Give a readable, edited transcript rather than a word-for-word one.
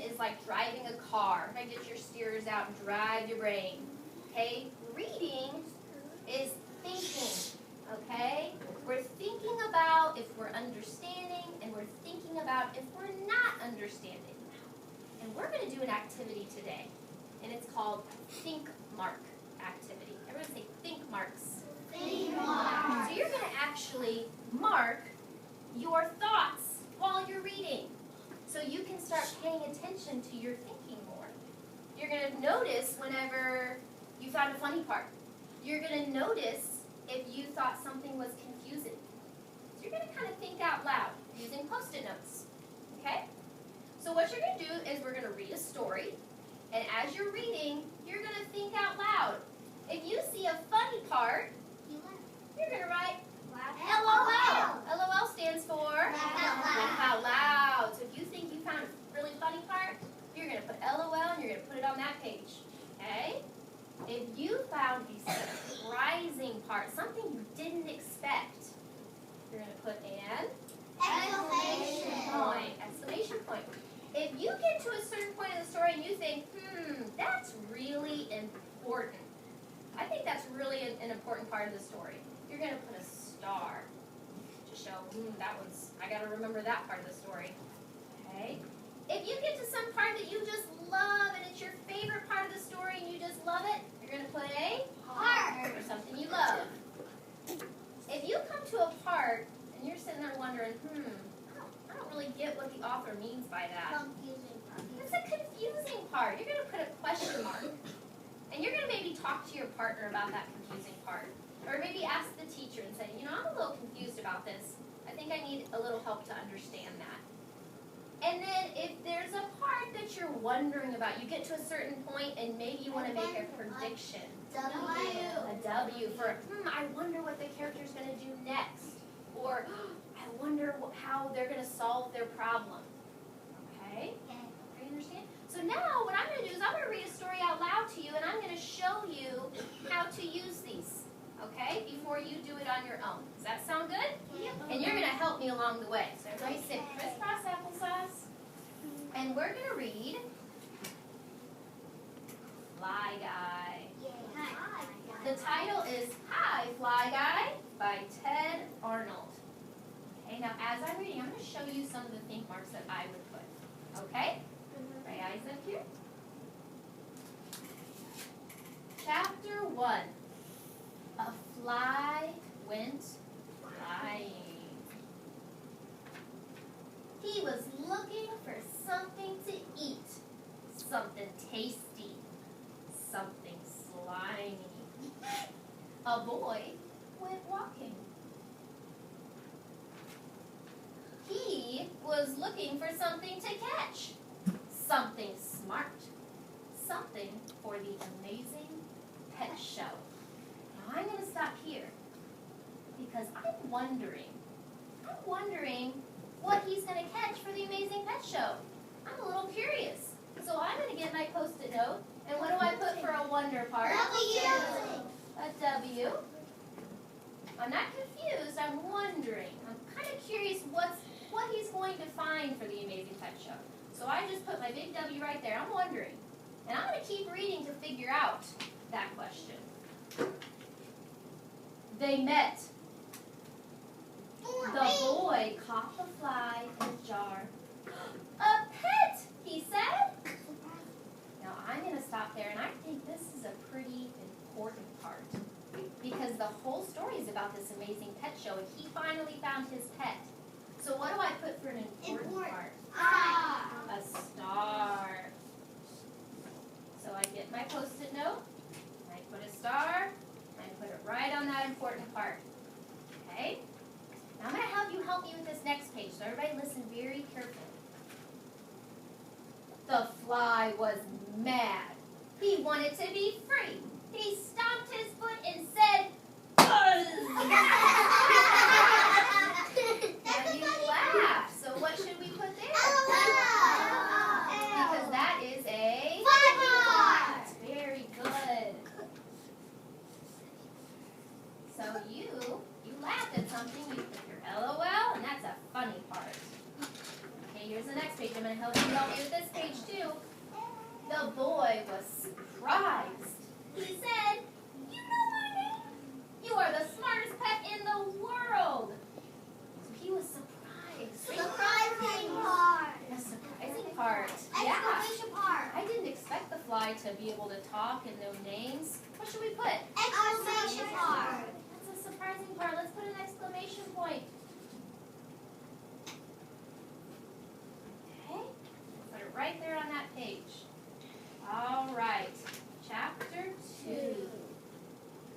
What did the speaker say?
is like driving a car. Right? Get your steers out and drive your brain. Okay? Reading is thinking. Okay? We're thinking about if we're understanding, and we're thinking about if we're not understanding. And we're going to do an activity today, and it's called Think Mark activity. Everyone say think marks. Think mark. So you're going to actually mark your thoughts while you're reading, so you can start paying attention to your thinking more. You're going to notice whenever you found a funny part. You're going to notice if you thought something was confusing. So you're going to kind of think out loud using Post-it notes. Okay? So what you're going to do is we're going to read a story, and as you're reading, you're going to think out loud. If you see a funny part, you're going to write LOL. LOL stands for laugh out loud. So if you think you found a really funny part, you're going to put LOL and you're going to put it on that page. Okay? If you found a surprising part, something you didn't expect, you're going to put an exclamation point. If you get to a certain point in the story and you think, that's really important. I think that's really an important part of the story. You're going to put a star to show, I got to remember that part of the story. Okay? If you get to some part that you just love and it's your favorite part of the story and you just love it, you're going to put a heart for something you love. If you come to a part and you're sitting there wondering, I don't really get what the author means by that. It's a confusing part. You're going to put a question mark. And you're going to maybe talk to your partner about that confusing part. Or maybe ask the teacher and say, I'm a little confused about this. I think I need a little help to understand that. And then if there's a part that you're wondering about, you get to a certain point and maybe you want to make a prediction. A W for, I wonder what the character's going to do next. Or, I wonder how they're going to solve their problem. Okay? Do you understand? So now what I'm going to do is I'm going to read a story out loud to you, and I'm going to show you how to use these, okay, before you do it on your own. Does that sound good? Yep. And you're going to help me along the way. So everybody sit crisscross applesauce, and we're going to read Fly Guy. The title is Hi, Fly Guy by Ted Arnold. Okay, now as I'm reading, I'm going to show you some of the think marks that I would put. Okay? My eyes up here. Chapter 1. A fly went flying. He was looking for something to eat. Something tasty. Something slimy. A boy went walking. He was looking for something to catch. Something smart. Something for the amazing pet show. Now I'm going to stop here because I'm wondering what he's going to catch for the amazing pet show. I'm a little curious. So I'm going to get my Post-it note, and what do I put for a wonder part? W. A W. I'm not confused, I'm wondering. I'm kind of curious what he's going to find for the amazing pet show. So I just put my big W right there. I'm wondering. And I'm going to keep reading to figure out that question. They met. The boy caught the fly in a jar. A pet, he said. Now I'm going to stop there, and I think this is a pretty important part. Because the whole story is about this amazing pet show, and he finally found his pet. So what do I put for an important part? A star. So I get my Post-it note, and I put a star, and I put it right on that important part. Okay? Now I'm going to have you help me with this next page, so everybody listen very carefully. The fly was mad. He wanted to be free. He stomped his foot and said, "Buzz!" Now you laugh. So what should we put there? Because that is a Fly. Very good. So you laughed at something. You put your LOL, and that's a funny part. Okay, here's the next page. I'm going to help you with this page too. The boy was surprised. He said, "You know my name? You are the smartest pet in the world." So he was surprised. Surprising part. The surprising part. Yeah. Exclamation part. I didn't expect the fly to be able to talk and know names. What should we put? Exclamation part. That's a surprising part. Let's put an exclamation point. Okay. Put it right there on that page. All right. Chapter